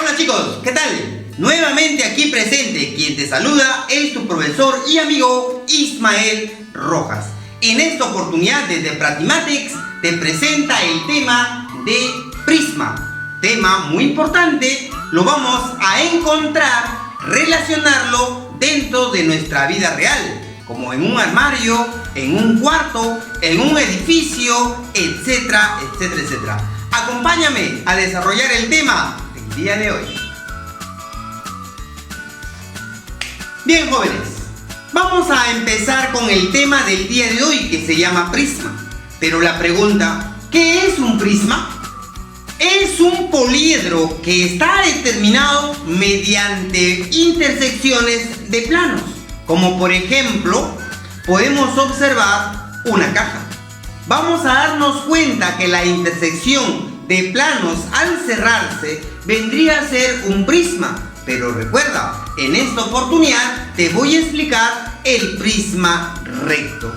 Hola chicos, ¿qué tal? Nuevamente aquí presente, quien te saluda es tu profesor y amigo Ismael Rojas. En esta oportunidad desde Pratimatex te presenta el tema de prisma. Tema muy importante, lo vamos a encontrar, relacionarlo dentro de nuestra vida real, como en un armario, en un cuarto, en un edificio, etcétera, etcétera, etcétera. Acompáñame a desarrollar el tema del día de hoy. Bien, jóvenes, vamos a empezar con el tema del día de hoy, que se llama prisma. Pero la pregunta, ¿qué es un prisma? Es un poliedro que está determinado mediante intersecciones de planos. Como por ejemplo, podemos observar una caja. Vamos a darnos cuenta que la intersección de planos al cerrarse vendría a ser un prisma. Pero recuerda, en esta oportunidad te voy a explicar el prisma recto.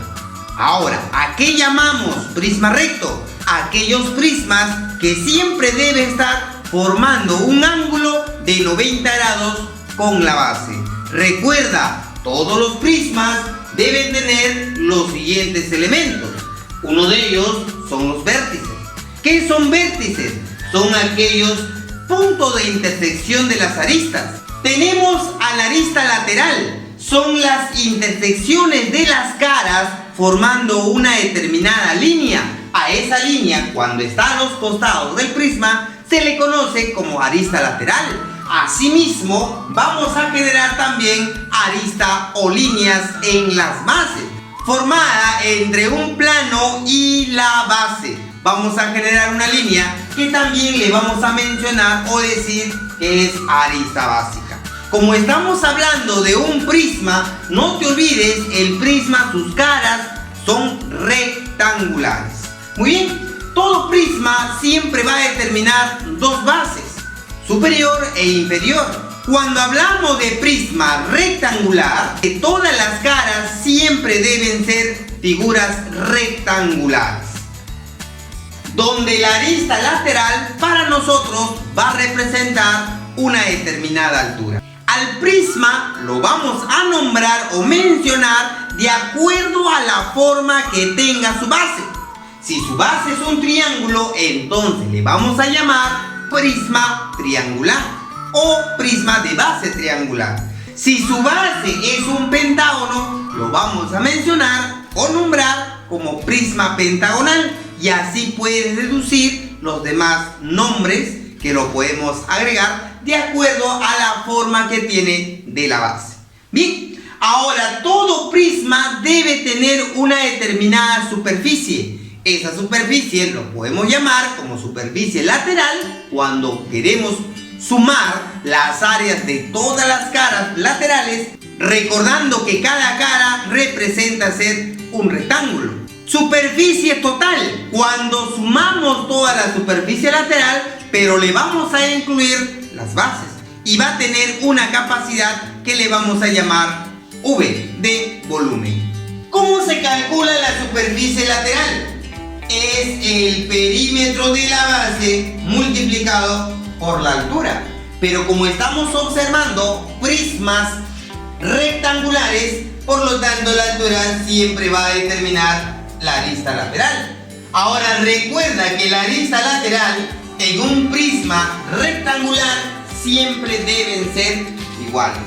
Ahora, ¿a qué llamamos prisma recto? Aquellos prismas que siempre deben estar formando un ángulo de 90 grados con la base. Recuerda, todos los prismas deben tener los siguientes elementos. Uno de ellos son los vértices. ¿Qué son vértices? Son aquellos puntos de intersección de las aristas. Tenemos a la arista lateral. Son las intersecciones de las caras formando una determinada línea. A esa línea, cuando está a los costados del prisma, se le conoce como arista lateral. Asimismo, vamos a generar también arista o líneas en las bases, formada entre un plano y la base. Vamos a generar una línea que también le vamos a mencionar o decir que es arista básica. Como estamos hablando de un prisma, no te olvides, el prisma, sus caras son rectangulares. Muy bien, todo prisma siempre va a determinar dos bases, superior e inferior. Cuando hablamos de prisma rectangular, que todas las caras siempre deben ser figuras rectangulares, donde la arista lateral para nosotros va a representar una determinada altura. Al prisma lo vamos a nombrar o mencionar de acuerdo a la forma que tenga su base. Si su base es un triángulo, entonces le vamos a llamar prisma triangular o prisma de base triangular. Si su base es un pentágono, lo vamos a mencionar o nombrar como prisma pentagonal, y así puedes deducir los demás nombres que lo podemos agregar de acuerdo a la forma que tiene de la base. Bien, ahora todo prisma debe tener una determinada superficie. Esa superficie lo podemos llamar como superficie lateral cuando queremos sumar las áreas de todas las caras laterales, recordando que cada cara representa ser un rectángulo. Superficie total cuando sumamos toda la superficie lateral, pero le vamos a incluir las bases, y va a tener una capacidad que le vamos a llamar V de volumen. ¿Cómo se calcula la superficie lateral? Es el perímetro de la base multiplicado por la altura. Pero como estamos observando prismas rectangulares, por lo tanto la altura siempre va a determinar la arista lateral. Ahora recuerda que la arista lateral en un prisma rectangular siempre deben ser iguales.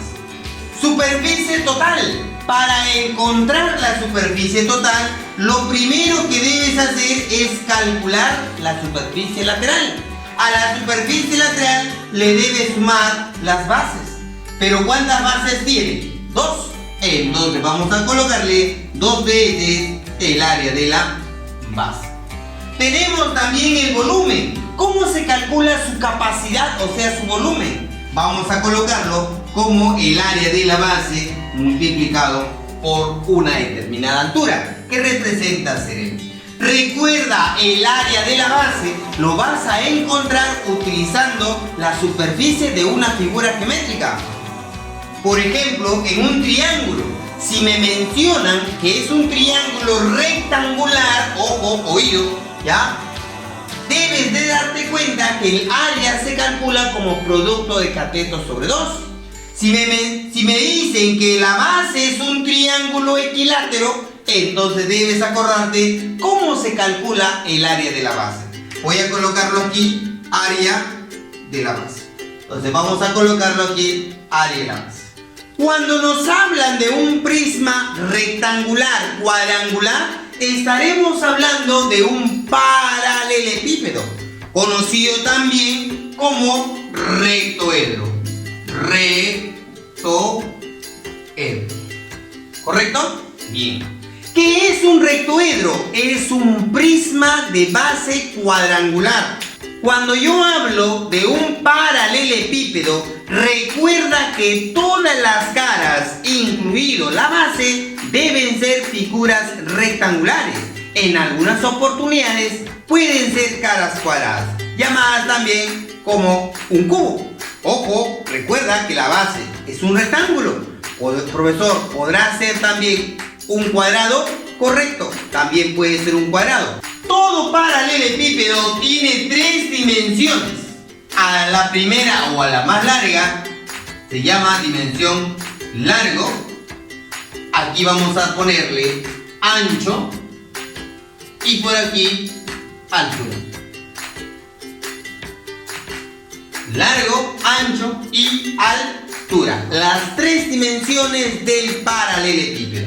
Superficie total. Para encontrar la superficie total, lo primero que debes hacer es calcular la superficie lateral. A la superficie lateral le debes sumar las bases. ¿Pero cuántas bases tiene? 2. Entonces vamos a colocarle 2 veces el área de la base. Tenemos también el volumen. ¿Cómo se calcula su capacidad, o sea, su volumen? Vamos a colocarlo como el área de la base multiplicado por una determinada altura, que representa ser M. Recuerda, el área de la base lo vas a encontrar utilizando la superficie de una figura geométrica. Por ejemplo, en un triángulo, si me mencionan que es un triángulo rectangular, ojo, oído, ¿ya? Debes de darte cuenta que el área se calcula como producto de cateto sobre 2. Si me dicen que la base es un triángulo equilátero, entonces debes acordarte cómo se calcula el área de la base. Voy a colocarlo aquí, área de la base. Entonces vamos a colocarlo aquí, área de la base. Cuando nos hablan de un prisma rectangular cuadrangular, estaremos hablando de un paralelepípedo, conocido también como rectoedro. Rectoedro. ¿Correcto? Bien. ¿Qué es un rectoedro? Es un prisma de base cuadrangular. Cuando yo hablo de un paralelepípedo, recuerda que todas las caras, incluido la base, deben ser figuras rectangulares. En algunas oportunidades pueden ser caras cuadradas, llamadas también como un cubo. Ojo, recuerda que la base es un rectángulo. Profesor, ¿podrá ser también un cuadrado? Correcto, también puede ser un cuadrado. Todo paralelepípedo tiene 3 dimensiones. A la primera o a la más larga se llama dimensión largo. Aquí vamos a ponerle ancho y por aquí altura. Largo, ancho y altura. Las 3 dimensiones del paralelepípedo.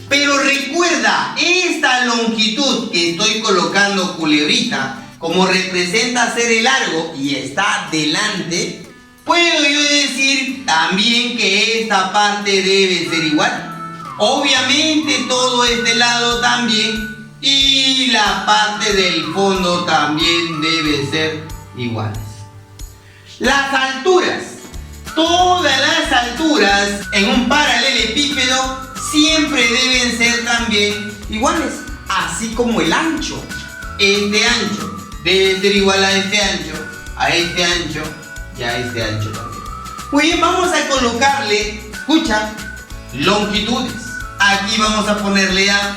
Pero recuerda, esta longitud que estoy colocando culebrita, como representa ser el largo y está delante, puedo yo decir también que esta parte debe ser igual. Obviamente todo este lado también y la parte del fondo también debe ser iguales. Las alturas. Todas las alturas en un paralelepípedo siempre deben ser también iguales, así como el ancho. Este ancho debe ser igual a este ancho, a este ancho y a este ancho también. Muy bien, vamos a colocarle, escucha, longitudes. Aquí vamos a ponerle A,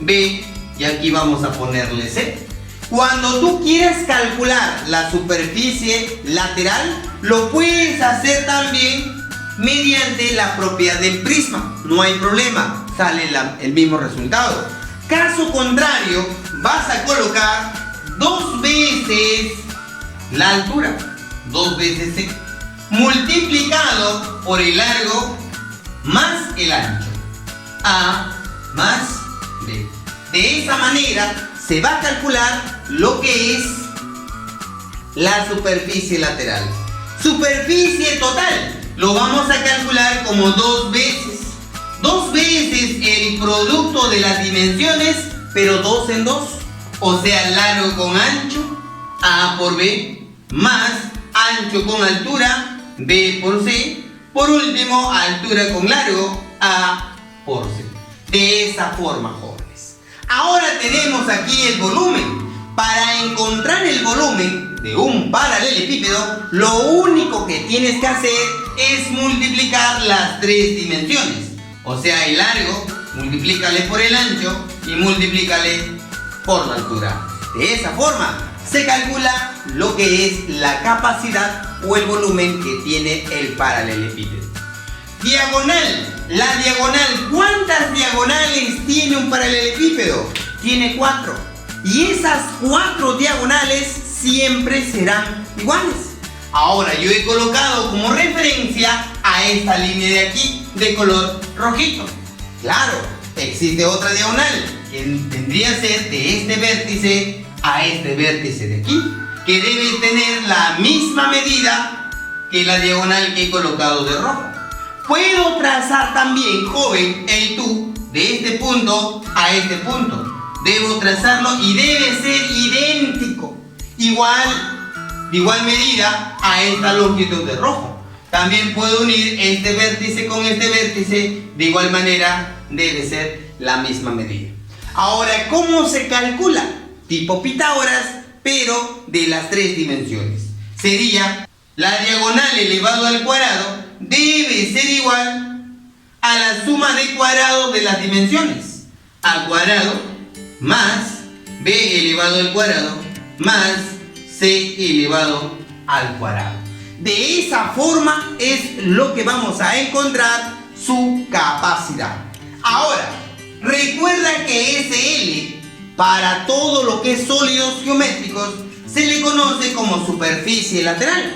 B y aquí vamos a ponerle C. Cuando tú quieras calcular la superficie lateral, lo puedes hacer también mediante la propiedad del prisma. No hay problema, sale el mismo resultado. Caso contrario, vas a colocar 2 veces la altura, 2 veces C, multiplicado por el largo más el ancho. A más B. De esa manera se va a calcular lo que es la superficie lateral. Superficie total lo vamos a calcular como 2 veces. 2 veces el producto de las dimensiones, pero 2 en 2. O sea, largo con ancho, A por B, más ancho con altura, B por C. Por último, altura con largo, A por C. De esa forma, jóvenes. Ahora tenemos aquí el volumen. Para encontrar el volumen de un paralelepípedo, lo único que tienes que hacer es multiplicar las 3 dimensiones. O sea, el largo, multiplícale por el ancho y multiplícale por la altura. De esa forma se calcula lo que es la capacidad o el volumen que tiene el paralelepípedo. Diagonal. La diagonal. ¿Cuántas diagonales tiene un paralelepípedo? Tiene 4. Y esas 4 diagonales siempre serán iguales. Ahora yo he colocado como referencia a esta línea de aquí de color rojito. Claro, existe otra diagonal que tendría que ser de este vértice a este vértice de aquí, que debe tener la misma medida que la diagonal que he colocado de rojo. Puedo trazar también, joven, el tú de este punto a este punto. Debo trazarlo y debe ser idéntico, de igual medida a esta longitud de rojo. También puedo unir este vértice con este vértice, de igual manera debe ser la misma medida. Ahora, ¿cómo se calcula? Tipo Pitágoras, pero de las 3 dimensiones. Sería la diagonal elevado al cuadrado debe ser igual a la suma de cuadrados de las dimensiones. A cuadrado más B elevado al cuadrado más C elevado al cuadrado. De esa forma es lo que vamos a encontrar su capacidad. Ahora, recuerda que SL, para todo lo que es sólidos geométricos, se le conoce como superficie lateral.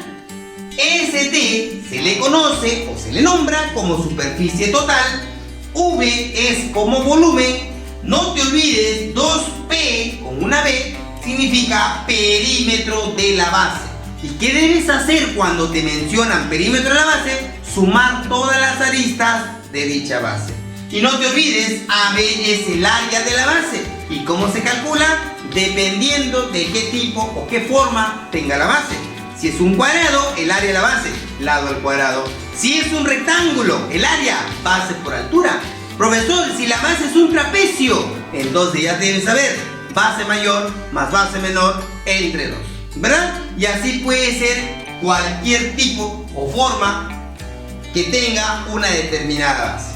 ST se le conoce o se le nombra como superficie total. V es como volumen. No te olvides, 2P con una B significa perímetro de la base. ¿Y qué debes hacer cuando te mencionan perímetro de la base? Sumar todas las aristas de dicha base. Y no te olvides, AB es el área de la base. ¿Y cómo se calcula? Dependiendo de qué tipo o qué forma tenga la base. Si es un cuadrado, el área de la base, lado al cuadrado. Si es un rectángulo, el área, base por altura. Profesor, si la base es un trapecio, entonces ya debes saber, base mayor más base menor entre 2, ¿verdad? Y así puede ser cualquier tipo o forma que tenga una determinada base.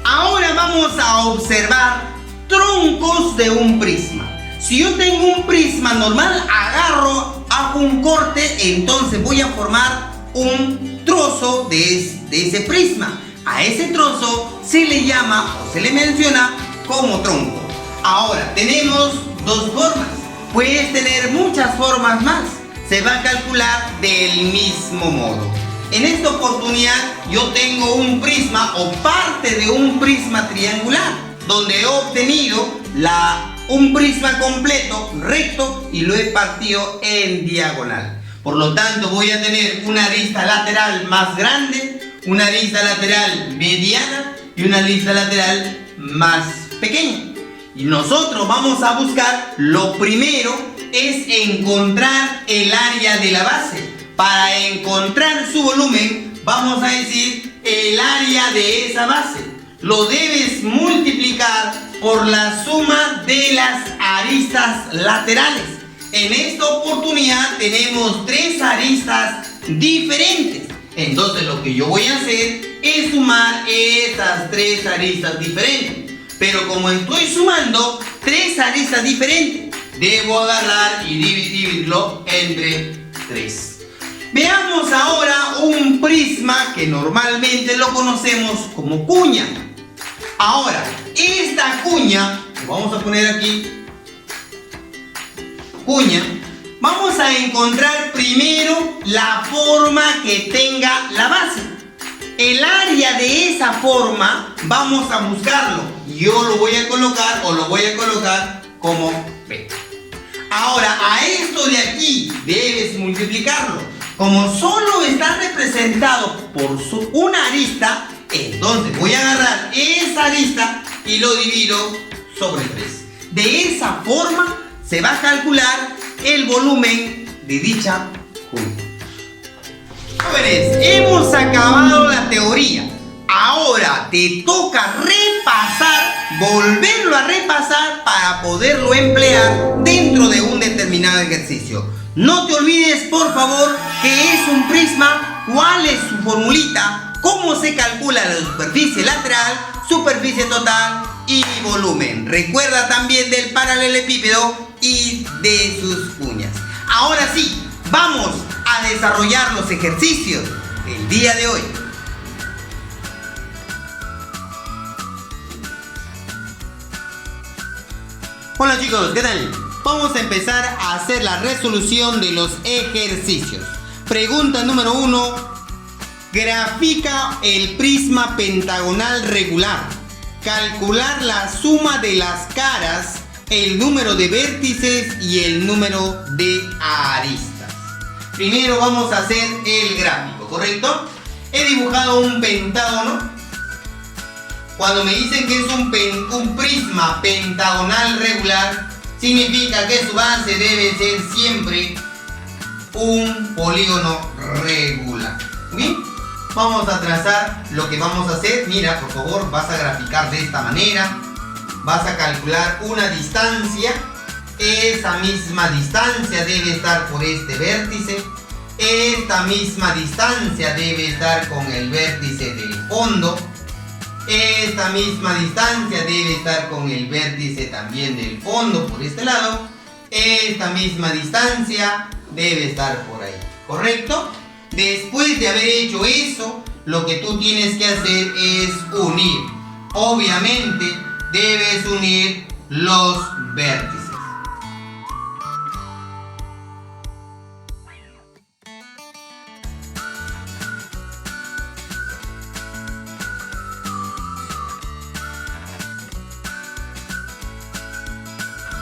Ahora vamos a observar troncos de un prisma. Si yo tengo un prisma normal, agarro, hago un corte, entonces voy a formar un trozo de ese prisma. A ese trozo se le llama o se le menciona como tronco. Ahora, tenemos dos formas. Puedes tener muchas formas más. Se va a calcular del mismo modo. En esta oportunidad yo tengo un prisma o parte de un prisma triangular, donde he obtenido un prisma completo recto y lo he partido en diagonal. Por lo tanto, voy a tener una arista lateral más grande, una arista lateral mediana y una arista lateral más pequeña. Y nosotros vamos a buscar, lo primero es encontrar el área de la base. Para encontrar su volumen, vamos a decir el área de esa base. Lo debes multiplicar por la suma de las aristas laterales. En esta oportunidad tenemos 3 aristas diferentes. Entonces lo que yo voy a hacer es sumar esas 3 aristas diferentes. Pero como estoy sumando 3 aristas diferentes, debo agarrar y dividirlo entre 3. Veamos ahora un prisma que normalmente lo conocemos como cuña. Ahora, esta cuña, vamos a poner aquí, cuña, vamos a encontrar primero la forma que tenga la base. El área de esa forma vamos a buscarlo. Yo lo voy a colocar o lo voy a colocar como P. Ahora, a esto de aquí debes multiplicarlo. Como solo está representado por una arista, entonces voy a agarrar esa arista y lo divido sobre 3. De esa forma se va a calcular el volumen de dicha cuña. Jóvenes, hemos acabado la teoría. Ahora te toca repasar, volverlo a repasar para poderlo emplear dentro de un determinado ejercicio. No te olvides, por favor, qué es un prisma, cuál es su formulita, cómo se calcula la superficie lateral, superficie total y volumen. Recuerda también del paralelepípedo y de sus cuñas. Ahora sí, vamos a desarrollar los ejercicios del día de hoy. Hola chicos, ¿qué tal? Vamos a empezar a hacer la resolución de los ejercicios. Pregunta número 1. Grafica el prisma pentagonal regular. Calcular la suma de las caras, el número de vértices y el número de aristas. Primero vamos a hacer el gráfico, ¿correcto? He dibujado un pentágono. Cuando me dicen que es un prisma pentagonal regular, significa que su base debe ser siempre un polígono regular. ¿Bien? Vamos a trazar lo que vamos a hacer. Mira, por favor, vas a graficar de esta manera. Vas a calcular una distancia. Esa misma distancia debe estar por este vértice. Esta misma distancia debe estar con el vértice del fondo. Esta misma distancia debe estar con el vértice también del fondo por este lado. Esta misma distancia debe estar por ahí. ¿correcto? Después de haber hecho eso, lo que tú tienes que hacer es unir. Obviamente, debes unir los vértices.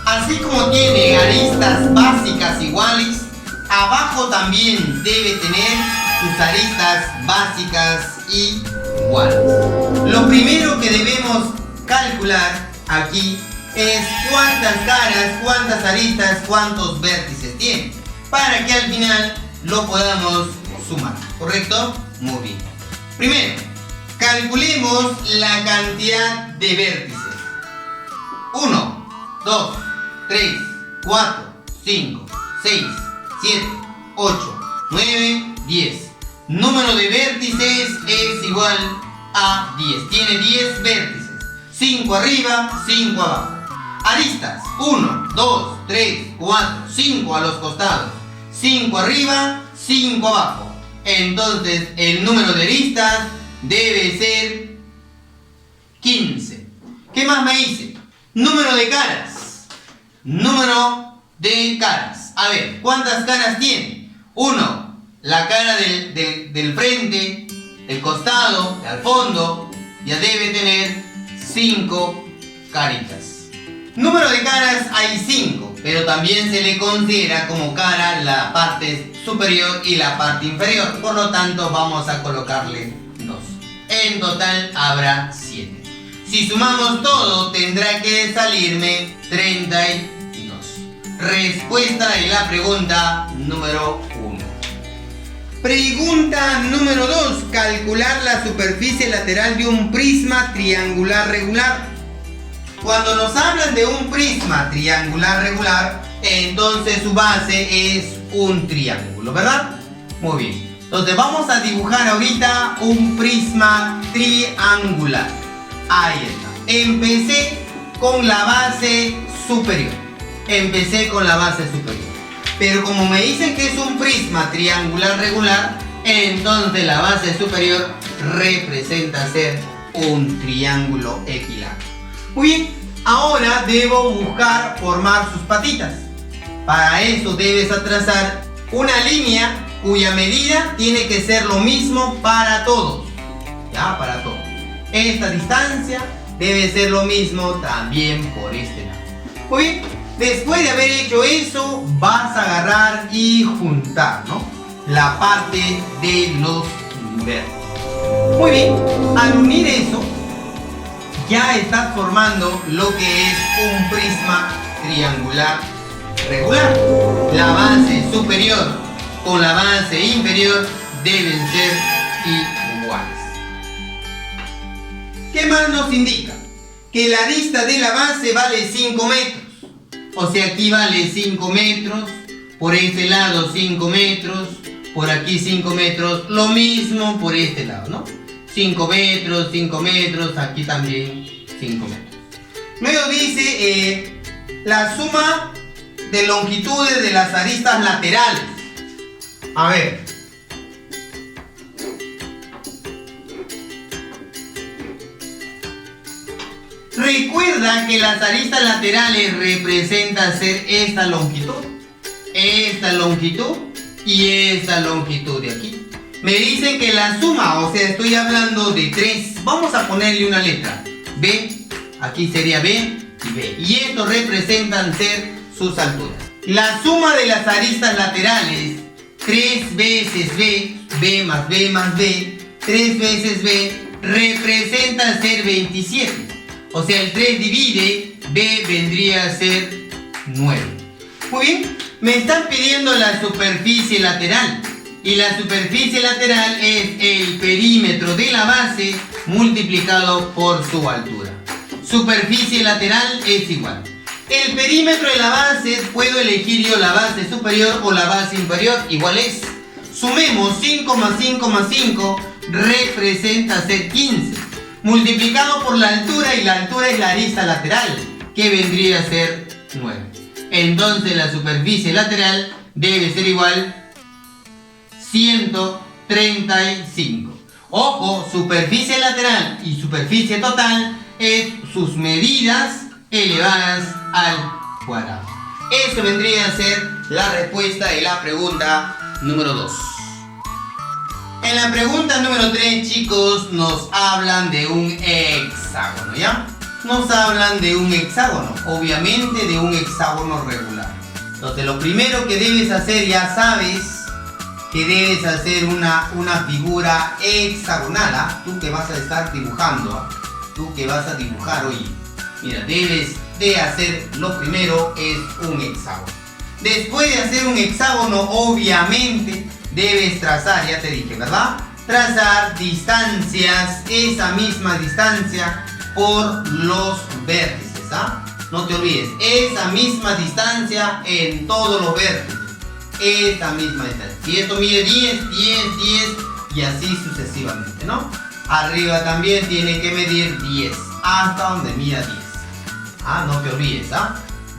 Así como tiene aristas básicas iguales, abajo también debe tener sus aristas básicas iguales. Lo primero que debemos calcular aquí es cuántas caras, cuántas aristas, cuántos vértices tiene, para que al final lo podamos sumar, ¿correcto? Muy bien. Primero, calculemos la cantidad de vértices. 1, 2, 3, 4, 5, 6, 7, 8, 9, 10. Número de vértices es igual a 10. Tiene 10 vértices. 5 arriba, 5 abajo. Aristas. 1, 2, 3, 4, 5 a los costados. 5 arriba, 5 abajo. Entonces el número de aristas debe ser 15. ¿Qué más me dice? Número de caras. Número de caras. A ver, ¿cuántas caras tiene? 1. La cara del frente, del costado, al fondo, ya debe tener 5 caritas. Número de caras hay 5, pero también se le considera como cara la parte superior y la parte inferior. Por lo tanto, vamos a colocarle 2. En total habrá 7. Si sumamos todo, tendrá que salirme 32. Respuesta de la pregunta número 1. Pregunta número 2. Calcular la superficie lateral de un prisma triangular regular. Cuando nos hablan de un prisma triangular regular, entonces su base es un triángulo, ¿verdad? Muy bien. Entonces vamos a dibujar ahorita un prisma triangular. Ahí está. Empecé con la base superior. Pero como me dicen que es un prisma triangular regular, entonces la base superior representa ser un triángulo equilátero. Muy bien, ahora debo buscar formar sus patitas. Para eso debes trazar una línea cuya medida tiene que ser lo mismo para todos. Ya, para todos. Esta distancia debe ser lo mismo también por este lado. Muy bien. Después de haber hecho eso, vas a agarrar y juntar, ¿no?, la parte de los vértices. Muy bien, al unir eso, ya estás formando lo que es un prisma triangular regular. La base superior con la base inferior deben ser iguales. ¿Qué más nos indica? Que la arista de la base vale 5 metros. O sea, aquí vale 5 metros, por este lado 5 metros, por aquí 5 metros, lo mismo por este lado, ¿no? 5 metros, 5 metros, aquí también 5 metros. Luego dice la suma de longitudes de las aristas laterales. A ver. Recuerda que las aristas laterales representan ser esta longitud y esta longitud de aquí. Me dicen que la suma, o sea, estoy hablando de 3. Vamos a ponerle una letra. B, aquí sería B y B. Y esto representan ser sus alturas. La suma de las aristas laterales, 3 veces B, B más B más B, 3 veces B, representa ser 27. O sea, el 3 divide, B vendría a ser 9. Muy bien, me están pidiendo la superficie lateral. Y la superficie lateral es el perímetro de la base multiplicado por su altura. Superficie lateral es igual. El perímetro de la base, puedo elegir yo la base superior o la base inferior, igual es. Sumemos 5 más 5 más 5, representa ser 15. Multiplicado por la altura, y la altura es la arista lateral, que vendría a ser 9. Entonces la superficie lateral debe ser igual 135. Ojo, superficie lateral y superficie total es sus medidas elevadas al cuadrado. Eso vendría a ser la respuesta de la pregunta número 2. En la pregunta número 3, chicos, nos hablan de un hexágono, ¿ya? Nos hablan de un hexágono, obviamente de un hexágono regular. Entonces, lo primero que debes hacer, ya sabes que debes hacer una figura hexagonal, ¿ah? Tú que vas a estar dibujando, ¿ah? Tú que vas a dibujar hoy. Mira, debes de hacer, lo primero es un hexágono. Después de hacer un hexágono, obviamente debes trazar, ya te dije, ¿verdad? Trazar distancias, esa misma distancia por los vértices, ¿ah? No te olvides, esa misma distancia en todos los vértices. Esa misma distancia. Si esto mide 10, 10, 10 y así sucesivamente, ¿no? Arriba también tiene que medir 10, hasta donde mida 10. Ah, no te olvides, ¿ah?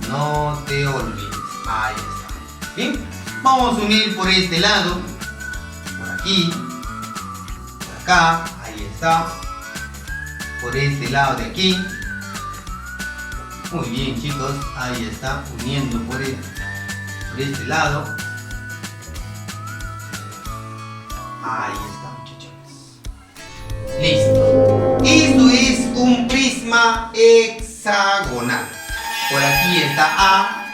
No te olvides. Ahí está. ¿Sí? Vamos a unir por este lado, por aquí, por acá, ahí está. Por este lado de aquí. Muy bien, chicos, ahí está, uniendo por este lado. Ahí está, muchachos. Listo. Esto es un prisma hexagonal. Por aquí está A,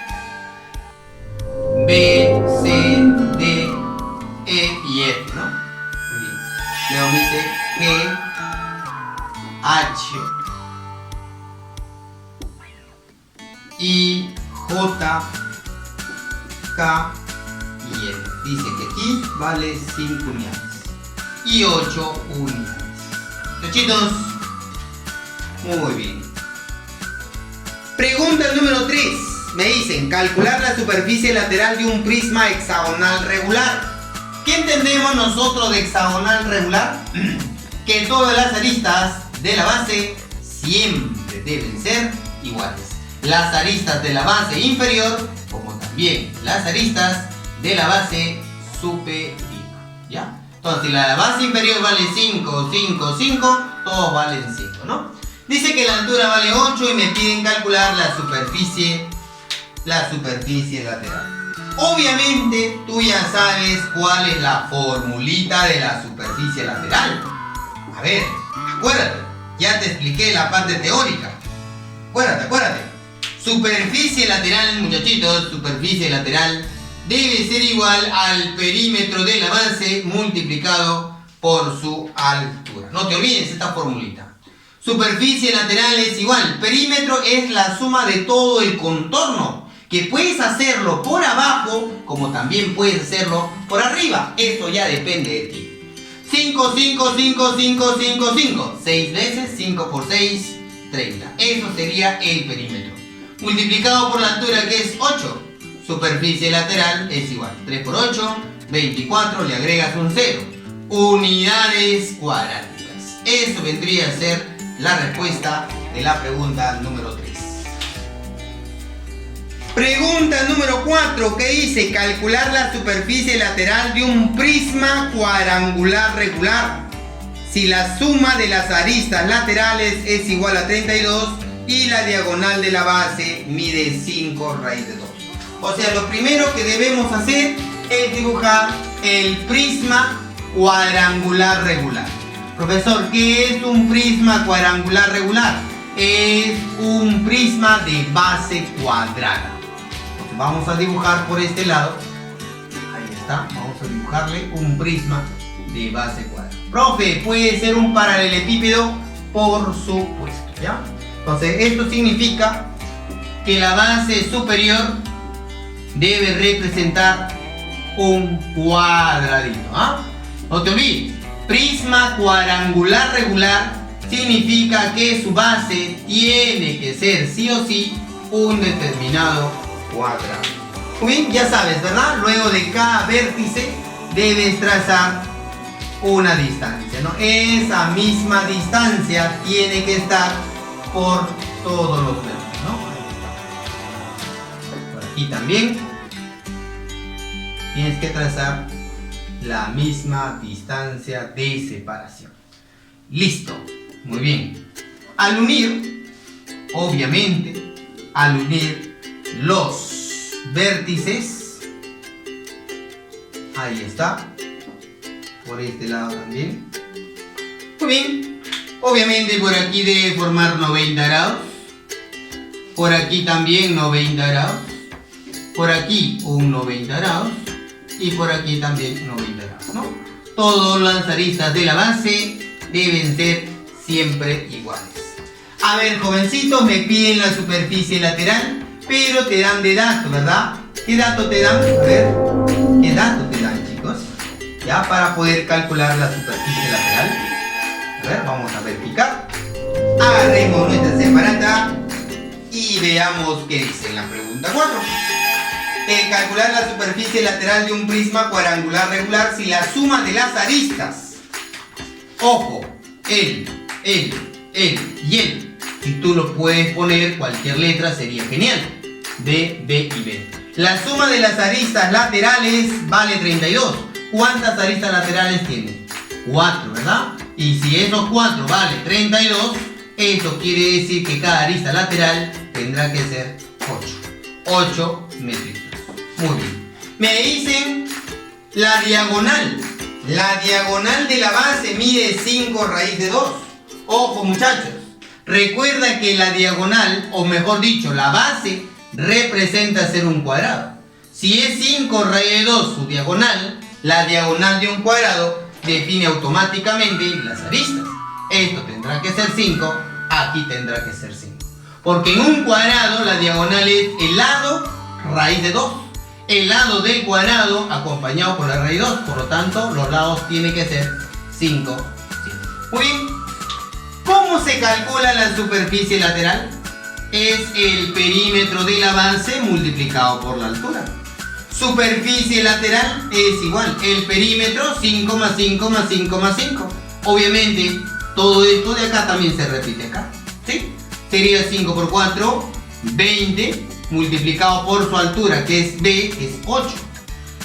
B, C, D, E y F, ¿no? Muy bien. Luego me dice G, H, I, J, K y L. Dice que aquí vale 5 unidades y 8 unidades. Muchachitos, muy bien. Pregunta número 3. Me dicen calcular la superficie lateral de un prisma hexagonal regular. ¿Qué entendemos nosotros de hexagonal regular? Que todas las aristas de la base siempre deben ser iguales. Las aristas de la base inferior, como también las aristas de la base superior, ¿ya? Entonces, si la base inferior vale 5, 5, 5, todos valen 5, ¿no? Dice que la altura vale 8 y me piden calcular la superficie lateral. Obviamente, tú ya sabes cuál es la formulita de la superficie lateral. A ver, acuérdate, ya te expliqué la parte teórica. Acuérdate. Superficie lateral, muchachitos, superficie lateral debe ser igual al perímetro de la base multiplicado por su altura. No te olvides esta formulita. Superficie lateral es igual. Perímetro es la suma de todo el contorno. Que puedes hacerlo por abajo, como también puedes hacerlo por arriba. Eso ya depende de ti. 5, 5, 5, 5, 5, 5. 6 veces 5 por 6, 30. Eso sería el perímetro. Multiplicado por la altura, que es 8. Superficie lateral es igual. 3 por 8, 24. Le agregas un 0. Unidades cuadráticas. Eso vendría a ser la respuesta de la pregunta número 3. Pregunta número 4, que dice calcular la superficie lateral de un prisma cuadrangular regular. Si la suma de las aristas laterales es igual a 32 y la diagonal de la base mide 5 raíz de 2. O sea, lo primero que debemos hacer es dibujar el prisma cuadrangular regular. Profesor, ¿qué es un prisma cuadrangular regular? Es un prisma de base cuadrada. Entonces, vamos a dibujar por este lado. Ahí está. Vamos a dibujarle un prisma de base cuadrada. Profe, puede ser un paralelepípedo, por supuesto, ¿ya? Entonces, esto significa que la base superior debe representar un cuadradito, ¿ah? No te olvides, prisma cuadrangular regular significa que su base tiene que ser sí o sí un determinado cuadrado. Muy bien, ya sabes, ¿verdad? Luego de cada vértice debes trazar una distancia, ¿no? Esa misma distancia tiene que estar por todos los vértices, ¿no? Por aquí también tienes que trazar la misma distancia de separación. Listo, muy bien. Al unir, obviamente, al unir los vértices, ahí está, por este lado también. Muy bien, obviamente por aquí debe formar 90 grados, por aquí también 90 grados, por aquí un 90 grados y por aquí también 90 grados, ¿no? Todas las aristas de la base deben ser siempre iguales. A ver, jovencitos, me piden la superficie lateral, pero te dan de dato, ¿verdad? ¿Qué dato te dan? A ver, ¿qué dato te dan, chicos? Ya, para poder calcular la superficie lateral. A ver, vamos a verificar. Agarremos nuestra separata y veamos qué dice en la pregunta 4. Calcular la superficie lateral de un prisma cuadrangular regular si la suma de las aristas, ojo, el y el, si tú lo puedes poner cualquier letra sería genial, D, B y B. La suma de las aristas laterales vale 32. ¿Cuántas aristas laterales tiene? 4, ¿verdad? Y si esos 4 vale 32, eso quiere decir que cada arista lateral tendrá que ser 8 metros. Muy bien. Me dicen la diagonal. La diagonal de la base mide 5 raíz de 2. Ojo, muchachos. Recuerda que la diagonal, o mejor dicho, la base representa ser un cuadrado. Si es 5 raíz de 2 su diagonal, la diagonal de un cuadrado define automáticamente las aristas. Esto tendrá que ser 5, aquí tendrá que ser 5. Porque en un cuadrado la diagonal es el lado raíz de 2. El lado del cuadrado acompañado por la raíz 2. Por lo tanto, los lados tienen que ser 5. Muy bien. ¿Cómo se calcula la superficie lateral? Es el perímetro de la base multiplicado por la altura. Superficie lateral es igual, el perímetro 5 más 5 más 5 más 5. Obviamente, todo esto de acá también se repite acá, ¿sí? Sería 5 por 4, 20, multiplicado por su altura, que es B, que es 8.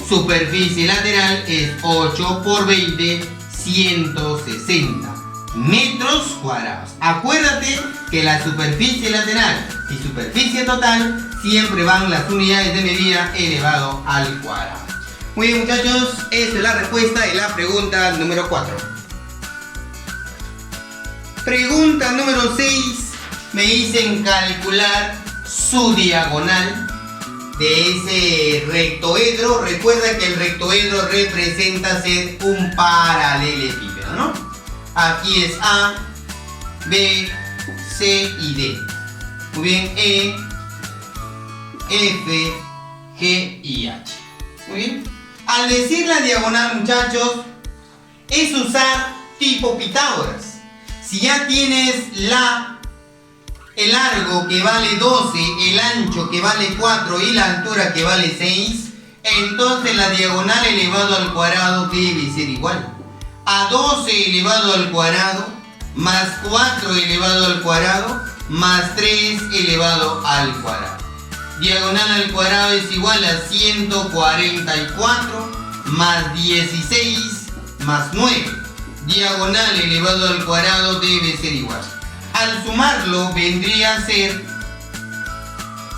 Superficie lateral es 8 por 20, 160 metros cuadrados. Acuérdate que la superficie lateral y superficie total siempre van las unidades de medida elevado al cuadrado. Muy bien, muchachos, esta es la respuesta de la pregunta número 4. Pregunta número 6. Me dicen calcular su diagonal de ese rectoedro. Recuerda que el rectoedro representa ser un paralelepípedo, ¿no? Aquí es A, B, C y D. Muy bien, E, F, G y H. Muy bien. Al decir la diagonal, muchachos, es usar tipo Pitágoras. Si ya tienes el largo que vale 12, el ancho que vale 4 y la altura que vale 6, entonces la diagonal elevado al cuadrado debe ser igual a 12 elevado al cuadrado más 4 elevado al cuadrado más 3 elevado al cuadrado. Diagonal al cuadrado es igual a 144 más 16 más 9. Diagonal elevado al cuadrado debe ser igual. Al sumarlo vendría a ser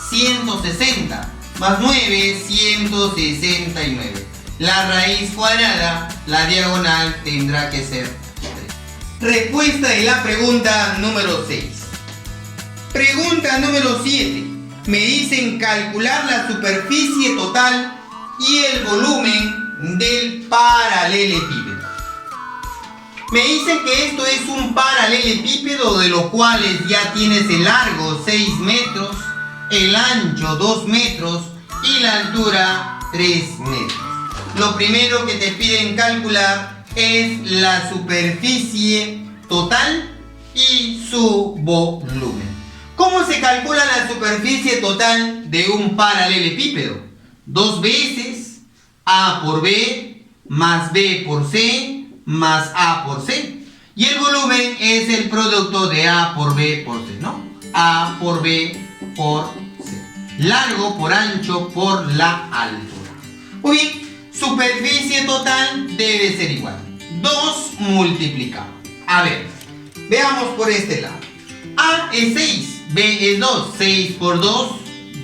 160 más 9, 169. La raíz cuadrada, la diagonal tendrá que ser 3. Respuesta de la pregunta número 6. Pregunta número 7. Me dicen calcular la superficie total y el volumen del paralelepípedo. Me dicen que esto es un paralelepípedo de los cuales ya tienes el largo 6 metros, el ancho 2 metros y la altura 3 metros. Lo primero que te piden calcular es la superficie total y su volumen. ¿Cómo se calcula la superficie total de un paralelepípedo? 2 veces A por B más B por C más A por C. Y el volumen es el producto de A por B por C, ¿no? A por B por C. Largo por ancho por la altura. Muy bien. Superficie total debe ser igual. 2 multiplicado. A ver, veamos por este lado. A es 6, B es 2. 6 por 2,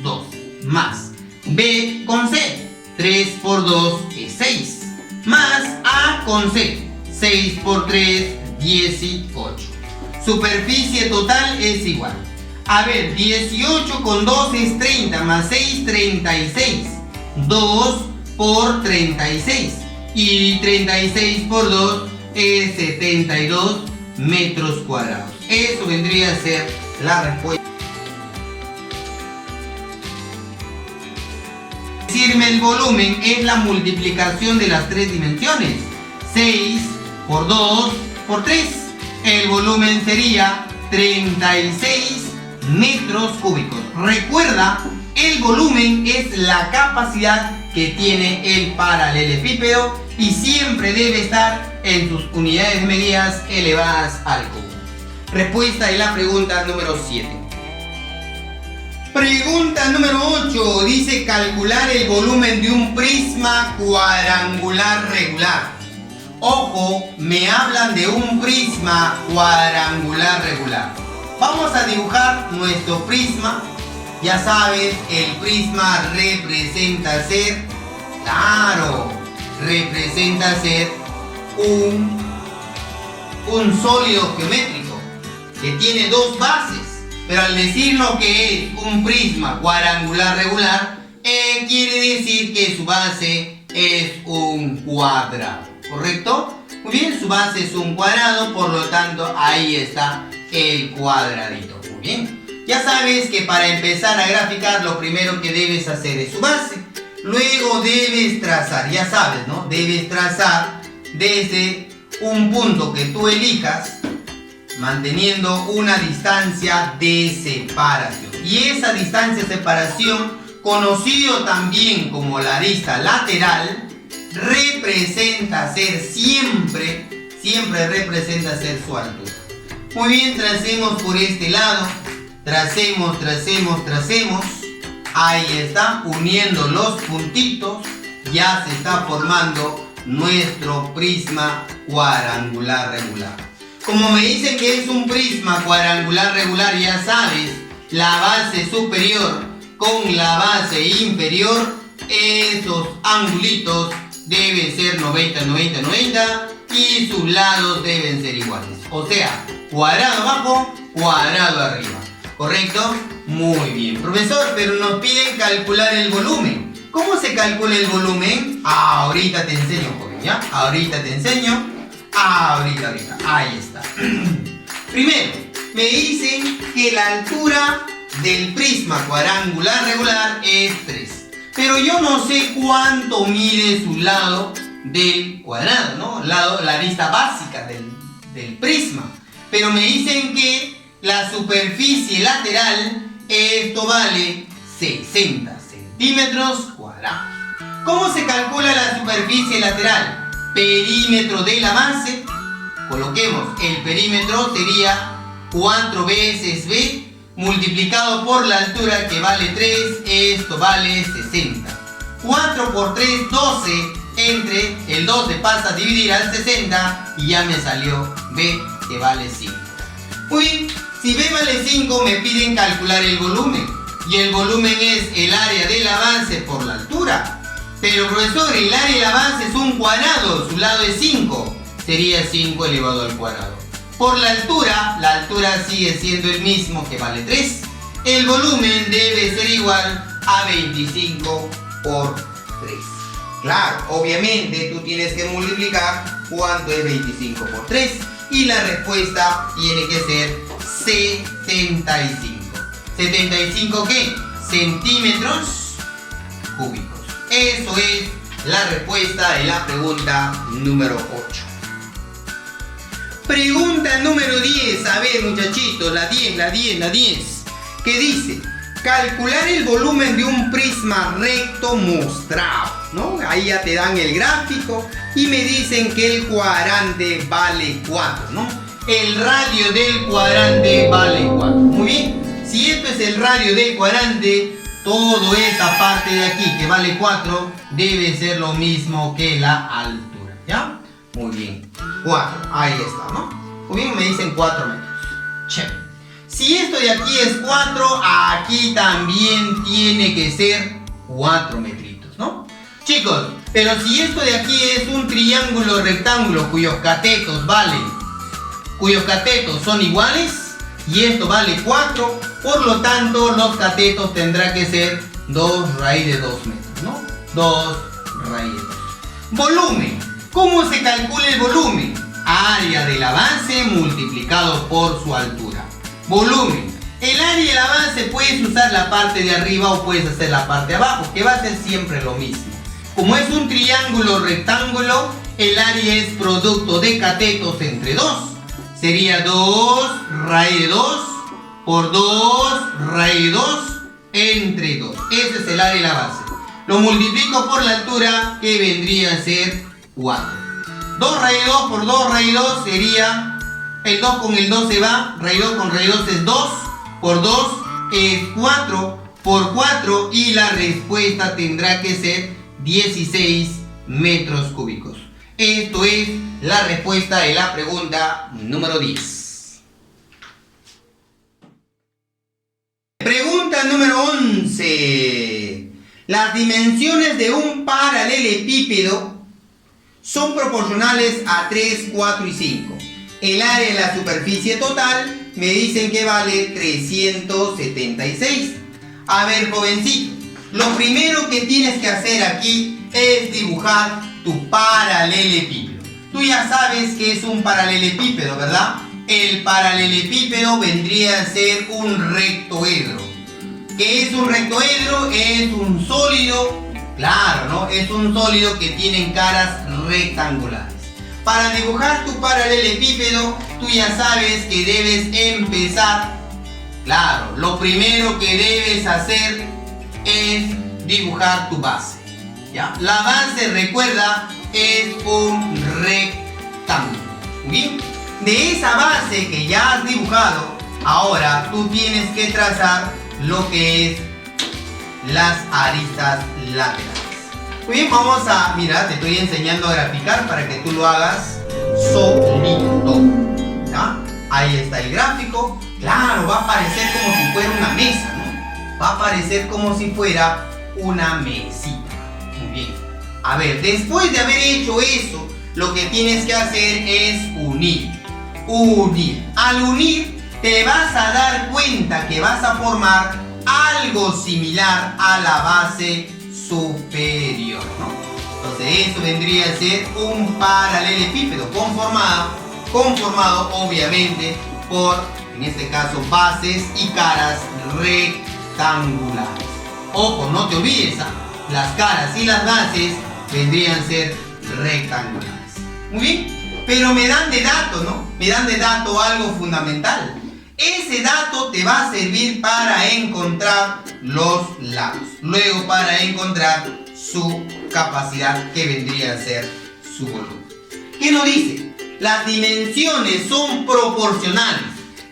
2. Más B con C. 3 por 2 es 6. Más A con C. 6 por 3, 18. Superficie total es igual. A ver, 18 con 2 es 30, más 6, 36. 2 por 36. Y 36 por 2 es 72 metros cuadrados. Eso vendría a ser la respuesta. Decirme el volumen es la multiplicación de las tres dimensiones. 6 por 2 por 3. El volumen sería 36 metros cúbicos. Recuerda, el volumen es la capacidad que tiene el paralelepípedo y siempre debe estar en sus unidades de medidas elevadas al cubo. Respuesta de la pregunta número 7. Pregunta número 8. Dice calcular el volumen de un prisma cuadrangular regular. Ojo, me hablan de un prisma cuadrangular regular. Vamos a dibujar nuestro prisma. Ya sabes, el prisma representa ser, claro, representa ser un sólido geométrico que tiene dos bases. Pero al decirnos que es un prisma cuadrangular regular, quiere decir que su base es un cuadrado, ¿correcto? Muy bien, su base es un cuadrado, por lo tanto ahí está el cuadradito. Muy bien. Ya sabes que para empezar a graficar lo primero que debes hacer es su base. Luego debes trazar, ya sabes, ¿no? Debes trazar desde un punto que tú elijas, manteniendo una distancia de separación. Y esa distancia de separación, conocido también como la arista lateral, representa ser siempre representa ser su altura. Muy bien, tracemos por este lado. Tracemos. Ahí está, uniendo los puntitos, ya se está formando nuestro prisma cuadrangular regular. Como me dicen que es un prisma cuadrangular regular, ya sabes, la base superior con la base inferior, esos angulitos deben ser 90, 90, 90 y sus lados deben ser iguales. O sea, cuadrado abajo, cuadrado arriba. ¿Correcto? Muy bien. Profesor, pero nos piden calcular el volumen. ¿Cómo se calcula el volumen? Ahorita te enseño, joven, ¿ya? Ahorita te enseño. Ahorita. Ahí está. Primero, me dicen que la altura del prisma cuadrangular regular es 3. Pero yo no sé cuánto mide su lado del cuadrado, ¿no? La arista básica del prisma. Pero me dicen que la superficie lateral, esto vale 60 centímetros cuadrados. ¿Cómo se calcula la superficie lateral? Perímetro de la base. Coloquemos, el perímetro sería 4 veces B multiplicado por la altura, que vale 3, esto vale 60. 4 por 3, 12, entre el 12 pasa a dividir al 60 y ya me salió B, que vale 5. Muy bien, si B vale 5 me piden calcular el volumen. Y el volumen es el área de la base por la altura. Pero profesor, el área de la base es un cuadrado, su lado es 5. Sería 5 elevado al cuadrado. Por la altura sigue siendo el mismo, que vale 3. El volumen debe ser igual a 25 por 3. Claro, obviamente tú tienes que multiplicar cuánto es 25 por 3. Y la respuesta tiene que ser 75. ¿75 qué? Centímetros cúbicos. Eso es la respuesta de la pregunta número 8. Pregunta número 10. A ver, muchachitos, la 10. ¿Qué dice? Calcular el volumen de un prisma recto mostrado, ¿no? Ahí ya te dan el gráfico y me dicen que el cuadrante vale 4, ¿no? El radio del cuadrante vale 4. Muy bien. Si esto es el radio del cuadrante, toda esta parte de aquí que vale 4 debe ser lo mismo que la altura, ¿ya? Muy bien, 4, ahí está, ¿no? Muy bien, me dicen 4 metros. Chévere. Si esto de aquí es 4, aquí también tiene que ser 4 metritos, ¿no? Chicos, pero si esto de aquí es un triángulo rectángulo cuyos catetos son iguales y esto vale 4, por lo tanto los catetos tendrá que ser 2 raíz de 2 metros, ¿no? 2 raíz de 2. Volumen. ¿Cómo se calcula el volumen? Área de la base multiplicado por su altura. Volumen. El área de la base puedes usar la parte de arriba o puedes hacer la parte de abajo, que va a ser siempre lo mismo. Como es un triángulo rectángulo, el área es producto de catetos entre 2. Sería 2 raíz de 2 por 2 raíz de 2 entre 2. Ese es el área de la base. Lo multiplico por la altura, que vendría a ser 4. 2 raíz de 2 por 2 raíz de 2 sería, el 2 con el 2 se va, raíz de 2 con raíz de 2 es 2, por 2 es 4, por 4 y la respuesta tendrá que ser 16 metros cúbicos. Esto es la respuesta de la pregunta número 10. Pregunta número 11. Las dimensiones de un paralelepípedo son proporcionales a 3, 4 y 5. El área de la superficie total me dicen que vale 376. A ver, jovencito, lo primero que tienes que hacer aquí es dibujar tu paralelepípedo. Tú ya sabes que es un paralelepípedo, ¿verdad? El paralelepípedo vendría a ser un rectoedro. ¿Qué es un rectoedro? Es un sólido, claro, ¿no? Es un sólido que tiene caras rectangulares. Para dibujar tu paralelepípedo, tú ya sabes que debes empezar. Claro, lo primero que debes hacer es dibujar tu base, ¿ya? La base, recuerda, es un rectángulo. Bien, de esa base que ya has dibujado, ahora tú tienes que trazar lo que es las aristas laterales. Muy bien, vamos a, mira, te estoy enseñando a graficar para que tú lo hagas solito, ¿ya? Ahí está el gráfico. Claro, va a parecer como si fuera una mesa, ¿no? Va a parecer como si fuera una mesita. Muy bien. A ver, después de haber hecho eso, lo que tienes que hacer es unir. Unir. Al unir, te vas a dar cuenta que vas a formar algo similar a la base superior, ¿no? Entonces eso vendría a ser un paralelepípedo conformado obviamente por, en este caso, bases y caras rectangulares. Ojo, no te olvides, las caras y las bases vendrían a ser rectangulares. Muy bien, pero me dan de dato, ¿no? Me dan de dato algo fundamental. Ese dato te va a servir para encontrar los lados, luego para encontrar su capacidad, que vendría a ser su volumen. ¿Qué nos dice? Las dimensiones son proporcionales.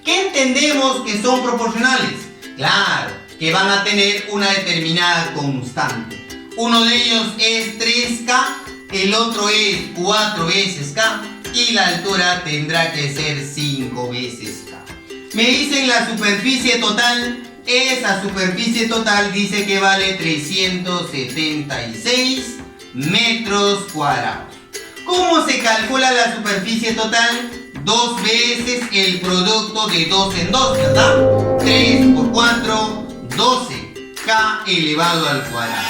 ¿Qué entendemos que son proporcionales? Claro, que van a tener una determinada constante. Uno de ellos es 3K, el otro es 4 veces K y la altura tendrá que ser 5 veces K. Me dicen la superficie total. Esa superficie total dice que vale 376 metros cuadrados. ¿Cómo se calcula la superficie total? 2 veces el producto de 2 en 2, ¿verdad? 3 por 4, 12. K elevado al cuadrado.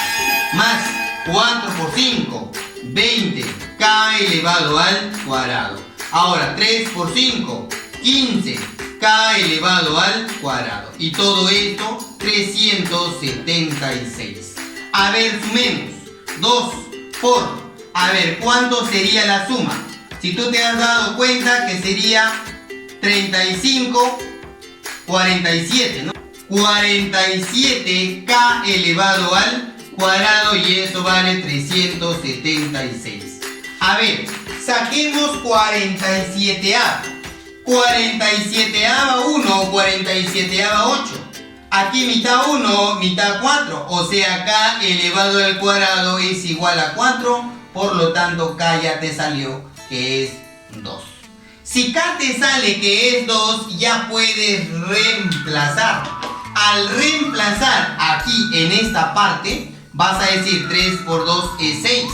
Más 4 por 5, 20. K elevado al cuadrado. Ahora 3 por 5, 15. K elevado al cuadrado. Y todo esto 376. A ver, sumemos. 2 por... A ver, ¿cuánto sería la suma? Si tú te has dado cuenta que sería 35, 47, ¿no? 47K elevado al cuadrado y eso vale 376. A ver, saquemos 47A. 47A 1 o 47A 8. Aquí mitad 1, mitad 4. O sea, acá elevado al cuadrado es igual a 4. Por lo tanto, K ya te salió que es 2. Si K te sale que es 2, ya puedes reemplazar. Al reemplazar aquí en esta parte, vas a decir 3 por 2 es 6.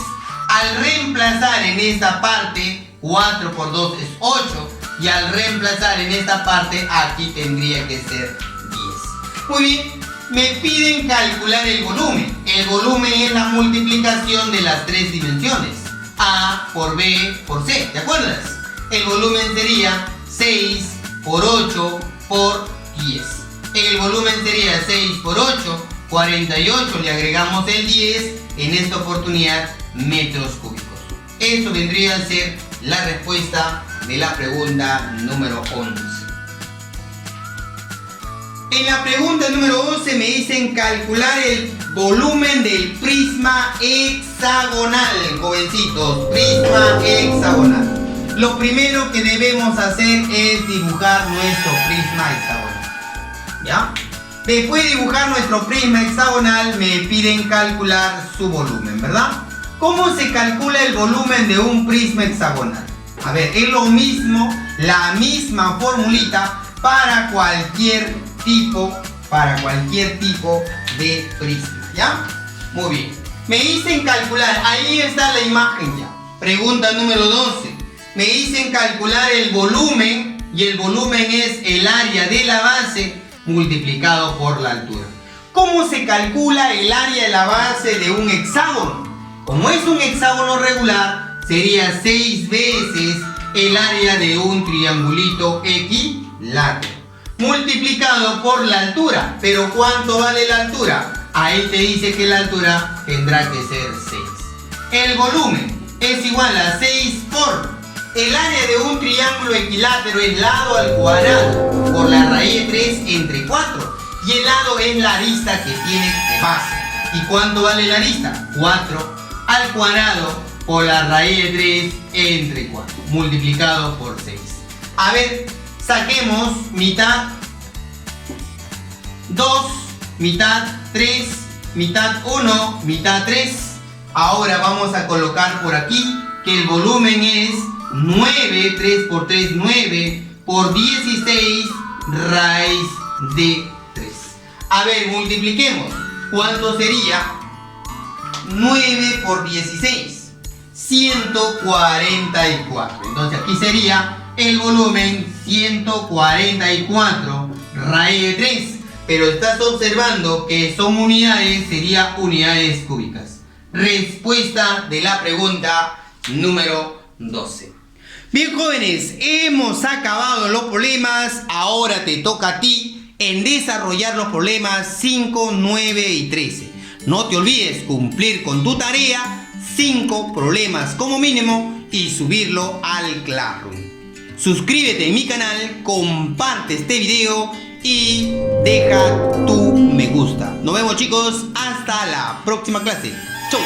Al reemplazar en esta parte, 4 por 2 es 8. Y al reemplazar en esta parte, aquí tendría que ser 10. Muy bien, me piden calcular el volumen. El volumen es la multiplicación de las tres dimensiones. A por B por C, ¿te acuerdas? El volumen sería 6 por 8 por 10. El volumen sería 6 por 8, 48, le agregamos el 10, en esta oportunidad metros cúbicos. Eso vendría a ser la respuesta de la pregunta número 11. En la pregunta número 11 me dicen calcular el volumen del prisma hexagonal, jovencitos, prisma hexagonal. Lo primero que debemos hacer es dibujar nuestro prisma hexagonal, ¿ya? Después de dibujar nuestro prisma hexagonal me piden calcular su volumen, ¿verdad? ¿Cómo se calcula el volumen de un prisma hexagonal? A ver, es lo mismo, la misma formulita para cualquier tipo de prisma, ¿ya? Muy bien. Me dicen calcular, ahí está la imagen ya. Pregunta número 12. Me dicen calcular el volumen y el volumen es el área de la base multiplicado por la altura. ¿Cómo se calcula el área de la base de un hexágono? Como es un hexágono regular, sería 6 veces el área de un triangulito equilátero multiplicado por la altura. Pero ¿cuánto vale la altura? Ahí te dice que la altura tendrá que ser 6. El volumen es igual a 6 por el área de un triángulo equilátero es lado al cuadrado por la raíz de 3 entre 4. Y el lado es la arista que tiene de base. ¿Y cuánto vale la arista? 4 al cuadrado por la raíz de 3 entre 4 multiplicado por 6. A ver, saquemos mitad 2, mitad 3, mitad 1, mitad 3. Ahora vamos a colocar por aquí que el volumen es 9, 3 por 3, 9 por 16 raíz de 3. A ver, multipliquemos. ¿Cuánto sería? 9 por 16, 144. Entonces aquí sería el volumen 144 raíz de 3. Pero estás observando que son unidades, sería unidades cúbicas. Respuesta de la pregunta número 12. Bien, jóvenes, hemos acabado los problemas. Ahora te toca a ti en desarrollar los problemas 5, 9 y 13. No te olvides cumplir con tu tarea, 5 problemas como mínimo, y subirlo al Classroom. Suscríbete en mi canal, comparte este video y deja tu me gusta. Nos vemos, chicos, hasta la próxima clase. Chau.